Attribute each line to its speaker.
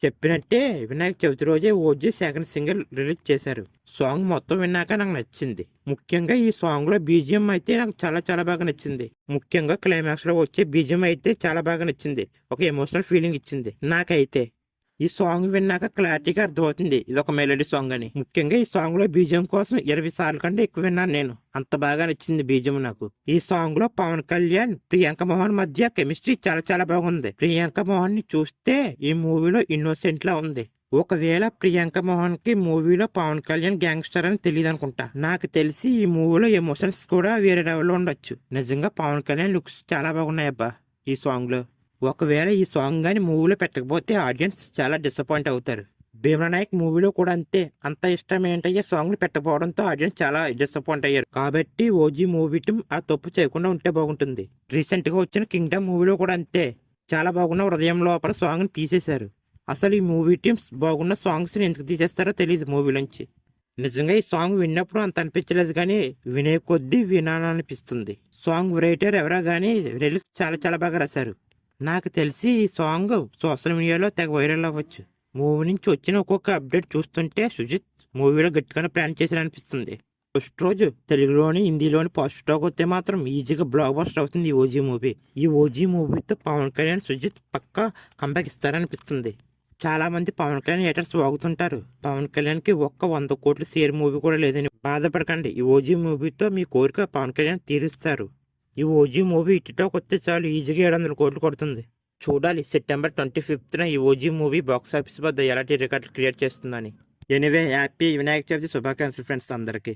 Speaker 1: చెప్పినట్టే వినాయక చవితి రోజే OG second single release చేశారు. సాంగ్ మొత్తం విన్నాక నాకు నచ్చింది. ముఖ్యంగా ఈ సాంగ్ లో బీజిఎం అయితే నాకు చాలా చాలా బాగా నచ్చింది. ముఖ్యంగా క్లైమాక్స్ లో వచ్చే బీజిఎం అయితే చాలా బాగా నచ్చింది. ఒక ఎమోషనల్ ఫీలింగ్ ఇచ్చింది నాకైతే. ఈ సాంగ్ విన్నాక క్లారిటీగా అర్థమవుతుంది ఇది ఒక మెలోడీ సాంగ్ అని. ముఖ్యంగా ఈ సాంగ్ లో బీజిఎం కోసం 20 సార్లు కంటే ఎక్కువ విన్నాను నేను. అంత బాగా నచ్చింది బీజిఎం నాకు. ఈ సాంగ్ లో పవన్ కళ్యాణ్ ప్రియాంక మోహన్ మధ్య కెమిస్ట్రీ చాలా చాలా బాగుంది. ప్రియాంక మోహన్ ని చూస్తే ఈ మూవీలో ఇన్నోసెంట్ లా ఉంది. ఒకవేళ ప్రియాంక మోహన్ కి మూవీలో పవన్ కళ్యాణ్ గ్యాంగ్స్టర్ అని తెలియదు అనుకుంటా. నాకు తెలిసి ఈ మూవీలో ఎమోషన్స్ కూడా వేరే లెవెల్లో ఉండొచ్చు. నిజంగా పవన్ కళ్యాణ్ లుక్స్ చాలా బాగున్నాయి అబ్బా ఈ సాంగ్ లో. ఒకవేళ ఈ సాంగ్ కానీ మూవీలో పెట్టకపోతే ఆడియన్స్ చాలా డిసప్పాయింట్ అవుతారు. భీమ్లా నాయక్ మూవీలో కూడా అంతే. అంత ఇష్టం ఏంటయ్యే సాంగ్లు పెట్టకపోవడంతో ఆడియన్స్ చాలా డిసప్పాయింట్ అయ్యారు. కాబట్టి ఓజీ మూవీ టీం ఆ తప్పు చేయకుండా ఉంటే బాగుంటుంది. రీసెంట్ గా వచ్చిన కింగ్డమ్ మూవీలో కూడా అంతే. చాలా బాగున్న హృదయం లోపల సాంగ్ ని తీసేశారు. అసలు ఈ మూవీ టీమ్స్ బాగున్న సాంగ్స్ ని ఎందుకు తీసేస్తారో తెలియదు మూవీలోంచి. నిజంగా ఈ సాంగ్ విన్నప్పుడు అంత అనిపించలేదు, కానీ వినే కొద్దీ వినాలనిపిస్తుంది. సాంగ్ రైటర్ ఎవరా కానీ లిరిక్స్ చాలా చాలా బాగా రాశారు. నాకు తెలిసి ఈ సాంగ్ సోషల్ మీడియాలో తెగ వైరల్ అవ్వచ్చు. మూవీ నుంచి వచ్చిన ఒక్కొక్క అప్డేట్ చూస్తుంటే సుజిత్ మూవీలో గట్టిగానే ప్లాన్ చేశారనిపిస్తుంది. ఫస్ట్ రోజు తెలుగులోని హిందీలోని ఫస్ట్ టాక్ వస్తే మాత్రం ఈజీగా బ్లాక్ బస్టర్ అవుతుంది ఈ ఓజీ మూవీ. ఈ ఓజీ మూవీతో పవన్ కళ్యాణ్ సుజిత్ పక్కా కంబ్యాక్ ఇస్తారనిపిస్తుంది. చాలా మంది పవన్ కళ్యాణ్ హేటర్స్ వాగుతుంటారు. పవన్ కళ్యాణ్ కి 100 కోట్ల షేర్ మూవీ కూడా లేదని బాధపడకండి. ఈ ఓజీ మూవీతో మీ కోరిక పవన్ కళ్యాణ్ తీరుస్తారు. ఈ ఓజీ మూవీ టిక్టాక్ వస్తే చాలు ఈజీగా 700 కోట్లు కొడుతుంది. చూడాలి సెప్టెంబర్ 25న ఈ ఓజీ మూవీ బాక్స్ ఆఫీస్ వద్ద ఎలాంటి రికార్డులు క్రియేట్ చేస్తుందని. ఎనీవే హ్యాపీ వినాయక చవితి శుభాకాంక్షలు ఫ్రెండ్స్ అందరికీ.